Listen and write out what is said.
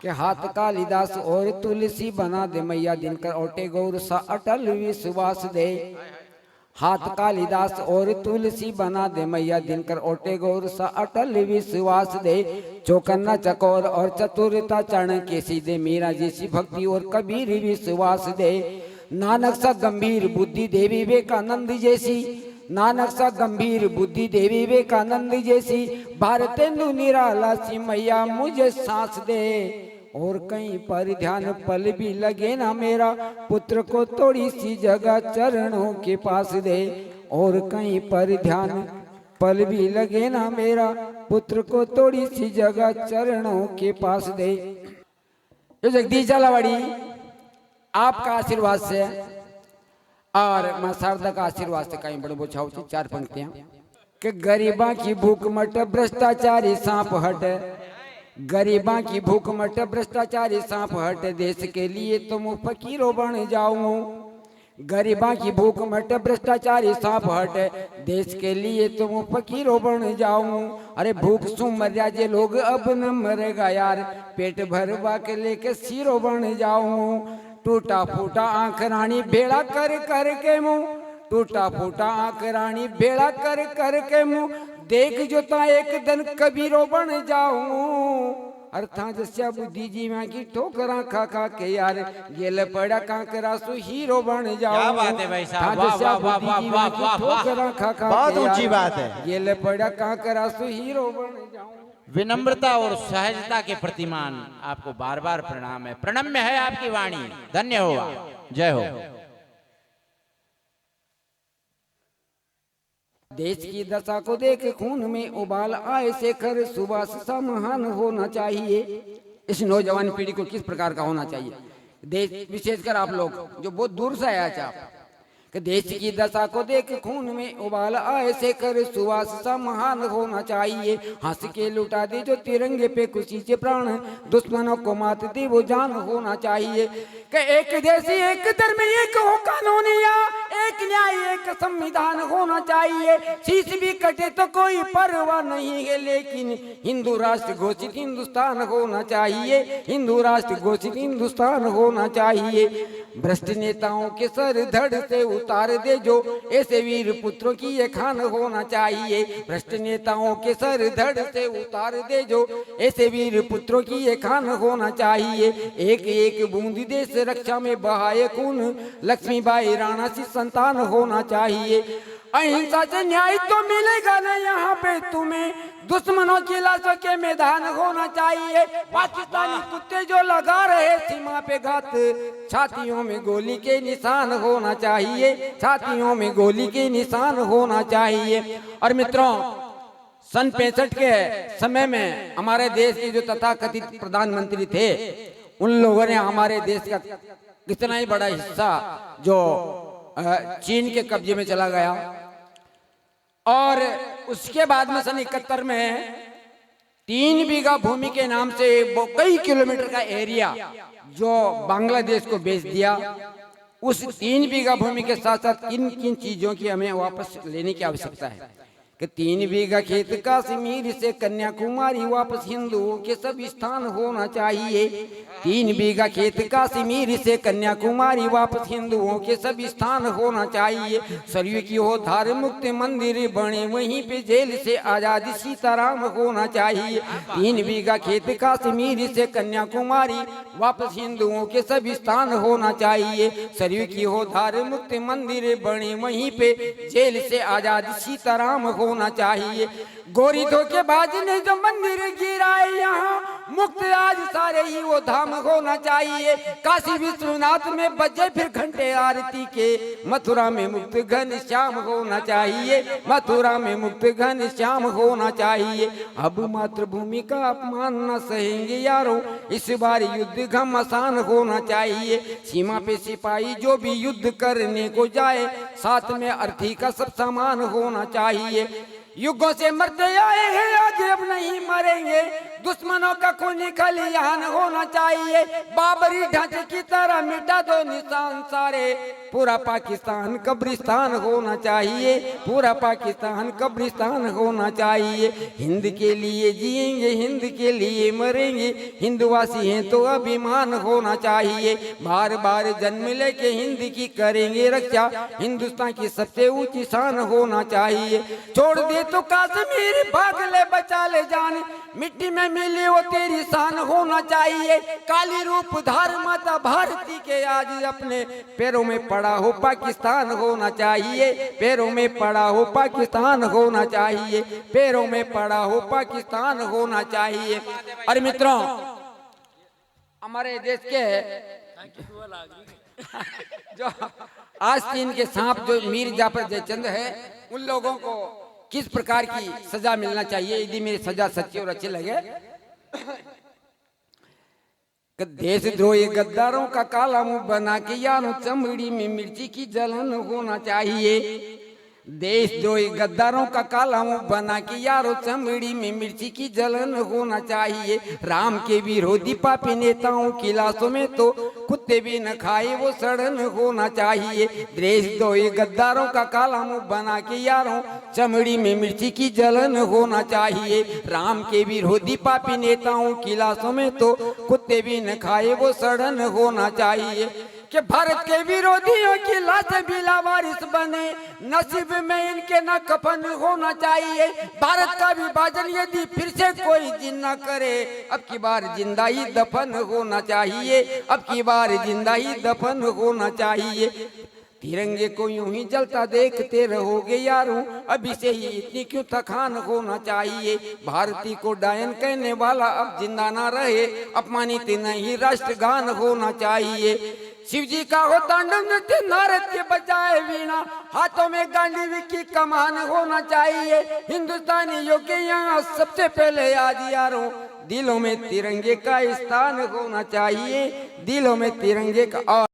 के हाथ कालिदास और तुलसी बना दे मैया दिनकर ओटे गौर सा अटल विश्वास दे। हाथ कालिदास और तुलसी बना दे मैया दिनकर ओटे गौर सा अटल विश्वास दे। चौकन्ना चकोर और चतुरता चरण के सीधे मीरा जैसी भक्ति और कबीर विश्वास दे। नानक सा गंभीर बुद्धि देवी विवेकानंद जैसी, नानक सा गंभीर बुद्धि देवी विवेकानंद जैसी भारतेंदु निराला सी मैया मुझे सांस दे। और कहीं पर ध्यान पल भी लगे ना मेरा पुत्र को थोड़ी सी जगह चरणों के पास दे। और कहीं पर ध्यान पल भी लगे ना मेरा पुत्र को थोड़ी सी जगह चरणों के पास दे। जो जगदीश झालावाड़ी आपका आशीर्वाद से और मां शारदा का आशीर्वाद से कहीं बड़े बोछाओ थी 4 पंक्तियां कि गरीबा की भूख मट भ्रष्टाचारी सांप हट, गरीबा की भूख मट भ्रष्टाचारी सांप हट, देश के लिए तुम फकीरों बन जाऊं। गरीबा की भूख मट भ्रष्टाचारी सांप हट, देश के लिए तुम फकीरों बन जाऊं। अरे भूख सु मर्या जे लोग अब न मरेगा यार, पेट भरवा के लेके सीरो बन जाऊं। टूटा फूटा आंख रानी भेड़ा कर कर के मुंह, टूटा फूटा आंख रानी भेड़ा कर कर के मुंह, देख जो ता एक दिन कबीरो बन जाऊं। अर्था जस्या बुद्धि जी में की ठोकरा खा खा के यार गेल पड़ा कांकरा सु हीरो बन जाऊं। क्या बात है भाई साहब, वाह वाह वाह वाह वाह वाह, ठोकरा खा खा बहुत ऊंची बात है। गेल पड़ा कांकरा सु हीरो बन जाऊं। विनम्रता और सहजता के प्रतिमान आपको बार बार प्रणाम है। प्रणम्य है आपकी वाणी, धन्य हो आप। जय हो। देश की दशा को देख खून में उबाल आए शेखर सुभाष सा महान होना चाहिए। इस नौजवान पीढ़ी को किस प्रकार का होना चाहिए, देश विशेषकर आप लोग जो बहुत दूर से आया थे आप, कि देश की दशा को देख खून में उबाल आए शेखर सुभाष सा महान होना चाहिए। हंस के लुटा दे जो तिरंगे पे खुशी से प्राण, दुश्मनों को मात दे वो जान होना चाहिए। कि एक देश एक धर्म एक हो कानूनिया, एक न्याय एक संविधान होना चाहिए। शीश भी कटे तो कोई परवाह नहीं है, लेकिन हिंदू राष्ट्र घोषित हिंदुस्तान होना चाहिए, हिंदू राष्ट्र घोषित हिंदुस्तान होना चाहिए। भ्रष्ट नेताओं के सर धड़ से उतार दे जो ऐसे वीर पुत्रों की ये खान होना चाहिए। भ्रष्ट नेताओं के सर धड़ से उतार दे जो ऐसे वीर पुत्रों की ये खान होना चाहिए। एक एक बूंद देश रक्षा में बहाए खून, लक्ष्मीबाई राणा सी संतान होना चाहिए। अहिंसा से न्याय तो मिलेगा ना यहाँ पे तुम्हें, दुश्मनों की लाशों के मैदान होना चाहिए। पाकिस्तानी कुत्ते जो लगा रहे सीमा पे घात, छातियों में गोली के निशान होना चाहिए, छातियों में गोली के निशान होना चाहिए। और मित्रों, सन 65 के समय में हमारे देश के जो तथाकथित प्रधानमंत्री थे, उन लोगों ने हमारे देश का कितना ही बड़ा हिस्सा जो चीन के कब्जे में चला गया। और उसके बाद में सन 71 में 3 बीघा भूमि के नाम से कई किलोमीटर का एरिया जो बांग्लादेश को बेच दिया। उस 3 बीघा भूमि के साथ साथ किन किन चीजों की हमें वापस लेने की आवश्यकता है कि 3 बीघा खेत कश्मीर से कन्याकुमारी वापस हिंदुओं के सब स्थान होना चाहिए। 3 बीघा खेत कश्मीर से कन्याकुमारी वापस हिंदुओं के सब स्थान होना चाहिए। सरयू की हो धार मुक्त मंदिर बने वहीं पे जेल से आजादी सीताराम होना चाहिए। 3 बीघा खेत कश्मीर से कन्याकुमारी वापस हिंदुओं के सब स्थान होना चाहिए। सरयू की हो धार मुक्त मंदिर बने वहीं पे जेल से आजादी सीताराम होना चाहिए। गोरी धोखेबाज ने जो मंदिर गिराए यहाँ, मुक्त आज सारे ही वो धाम होना चाहिए। काशी विश्वनाथ में बजे फिर घंटे आरती के, मथुरा में मुक्त घन श्याम होना चाहिए, मथुरा में मुक्त घन श्याम होना चाहिए। अब मातृभूमि का अपमान न सहेंगे यारों, इस बार युद्ध घमासान होना चाहिए। सीमा पे सिपाही जो भी युद्ध करने को जाए, साथ में अर्थी का सब सामान होना चाहिए। युगों से मरते आए हैं आगे अब नहीं मरेंगे, दुश्मनों का खूनी खलियान होना चाहिए। बाबरी ढांचे की तरह मिटा दो निशान सारे, पूरा पाकिस्तान कब्रिस्तान होना चाहिए, पूरा पाकिस्तान कब्रिस्तान होना चाहिए। हिंद के लिए जिएंगे, हिंद के लिए मरेंगे, हिंदवासी हैं तो अभिमान होना चाहिए। बार बार जन्म लेके हिंद की करेंगे रक्षा, हिंदुस्तान की सबसे ऊंची शान होना चाहिए। छोड़ दे तो कश्मीर, भाग ले बचा ले जान, मिट्टी में मिली वो तेरी शान होना चाहिए। काली रूप धार माता भारती के, आज अपने पैरों में पड़ा हो पाकिस्तान होना चाहिए, पैरों में पड़ा हो पाकिस्तान होना चाहिए, पैरों में पड़ा हो पाकिस्तान होना चाहिए। और मित्रों, हमारे देश के जो आस्तीन के सांप जो मीर जाफर जयचंद है, उन लोगों को किस प्रकार की सजा मिलना चाहिए, यदि मेरी सजा सच्ची और अच्छी लगे। देशद्रोही गद्दारों का काला मुंह बना के यारों चमड़ी में मिर्ची की जलन होना चाहिए। देशद्रोही गद्दारों का काला मुंह बना के यारों चमड़ी में मिर्ची की जलन होना चाहिए। राम के विरोधी पापी नेताओं की लाशों में तो कुत्ते भी न खाए वो सड़न होना चाहिए। देशद्रोही गद्दारों का काला मुंह बना के यारों चमड़ी में मिर्ची की जलन होना चाहिए। राम के विरोधी पापी नेताओं की लाशों में तो कुत्ते भी न खाए वो सड़न होना चाहिए। कि भारत के विरोधियों की लाशें भी लावारिस बने, नसीब में इनके न कफन होना चाहिए। भारत का विभाजन यदि फिर से कोई जिन्ना करे, अब की बार जिंदा ही दफन होना चाहिए, अब की बार जिंदा ही दफन होना चाहिए। तिरंगे को यूं ही जलता देखते रहोगे यारों, अभी से ही इतनी क्यों थकान होना चाहिए। भारती को डायन कहने वाला अब जिंदा ना रहे, अपमानित नहीं राष्ट्रगान होना चाहिए। शिव जी का हो तांडव नृत्य, नारद के बजाय वीणा, हाथों में गांडीवी की कमान होना चाहिए। हिंदुस्तानियों के यहाँ सबसे पहले आज यारों दिलों में तिरंगे का स्थान होना चाहिए, दिलों में तिरंगे का।